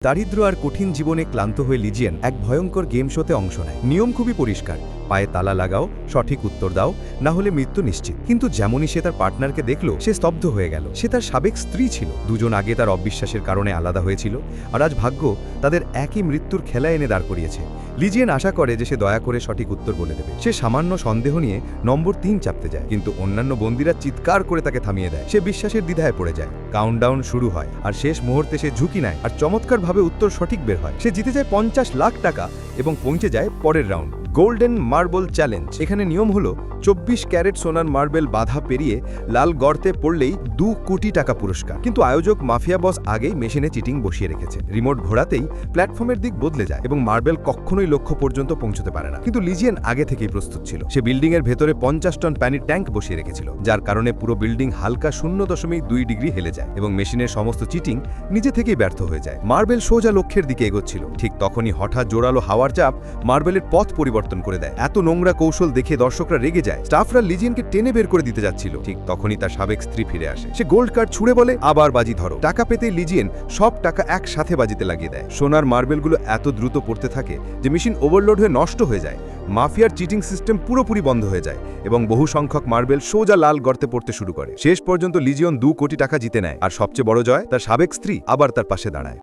দারিদ্র আর কঠিন জীবনে ক্লান্ত হয়ে লিজিয়ান এক ভয়ঙ্কর গেম শোতে অংশ নেয়। নিয়ম খুবই পরিষ্কার, পায়ে তালা লাগাও, সঠিক উত্তর দাও, না হলে মৃত্যু নিশ্চিত। কিন্তু যেমনই সে তার পার্টনারকে দেখল, সে স্তব্ধ হয়ে গেল। সে তার সাবেক স্ত্রী ছিল, দুজন আগে তার অবিশ্বাসের কারণে আলাদা হয়েছিল, আর আজ ভাগ্য তাদের একই মৃত্যুর খেলা এনে দাঁড় করিয়েছে। লিজিয়ান আশা করে যে সে দয়া করে সঠিক উত্তর বলে দেবে। সে সামান্য সন্দেহ নিয়ে নম্বর 3 চাপতে যায়, কিন্তু অন্যান্য বন্দীরা চিৎকার করে তাকে থামিয়ে দেয়। সে বিশ্বাসের দ্বিধায় পড়ে যায়। কাউন্টডাউন শুরু হয়, আর শেষ মুহূর্তে সে ঝুঁকি নেয়, আর চমৎকারভাবে উত্তর সঠিক বের হয়। সে জিতে যায় 50 লাখ টাকা এবং পৌঁছে যায় পরের রাউন্ড, গোল্ডেন মার্বেল চ্যালেঞ্জ। এখানে নিয়ম হলো 24 ক্যারেট সোনার মার্বেল বাধা পেরিয়ে লাল গর্তে পড়লেই 2 কোটি টাকা পুরস্কার। কিন্তু আয়োজক মাফিয়া বস আগেই মেশিনে চিটিং বসিয়ে রেখেছে। রিমোট ঘোরাতেই প্ল্যাটফর্মের দিক বদলে যায় এবং মার্বেল কখনোই লক্ষ্য পর্যন্ত পৌঁছতে পারে না। কিন্তু লিজিয়ান আগে থেকেই প্রস্তুত ছিল। সে বিল্ডিং এর ভেতরে 50 টন পানির ট্যাঙ্ক বসিয়ে রেখেছিল, যার কারণে পুরো বিল্ডিং হালকা 0.2 ডিগ্রি হেলে যায় এবং মেশিনের সমস্ত চিটিং নিজে থেকেই ব্যর্থ হয়ে যায়। মার্বেল সোজা লক্ষ্যের দিকে এগোচ্ছিল। ঠিক তখনই হঠাৎ জোরালো হাওয়ার চাপ মার্বেলের পথ পরিবর্তন করে দেয়। এত নোংরা কৌশল দেখে দর্শকরা রেগে যায়। স্টাফরা লিজিয়ানকে টেনে বের করে দিতে যাচ্ছিল। ঠিক তখনই তার সাবেক স্ত্রী ফিরে আসে। সে গোল্ড কার্ড ছুঁড়ে বলে, আবার বাজি ধরো। টাকা পেতে লিজিয়ান সব টাকা একসাথে বাজিতে লাগিয়ে দেয়। সোনার মার্বেলগুলো এত দ্রুত পড়তে থাকে যে মেশিন ওভারলোড হয়ে নষ্ট হয়ে যায়। মাফিয়ার চিটিং সিস্টেম পুরোপুরি বন্ধ হয়ে যায় এবং বহু সংখ্যক মার্বেল সোজা লাল গর্তে পড়তে শুরু করে। শেষ পর্যন্ত লিজিয়ন 2 কোটি টাকা জিতে নেয়, আর সবচেয়ে বড় জয়, তার সাবেক স্ত্রী আবার তার পাশে দাঁড়ায়।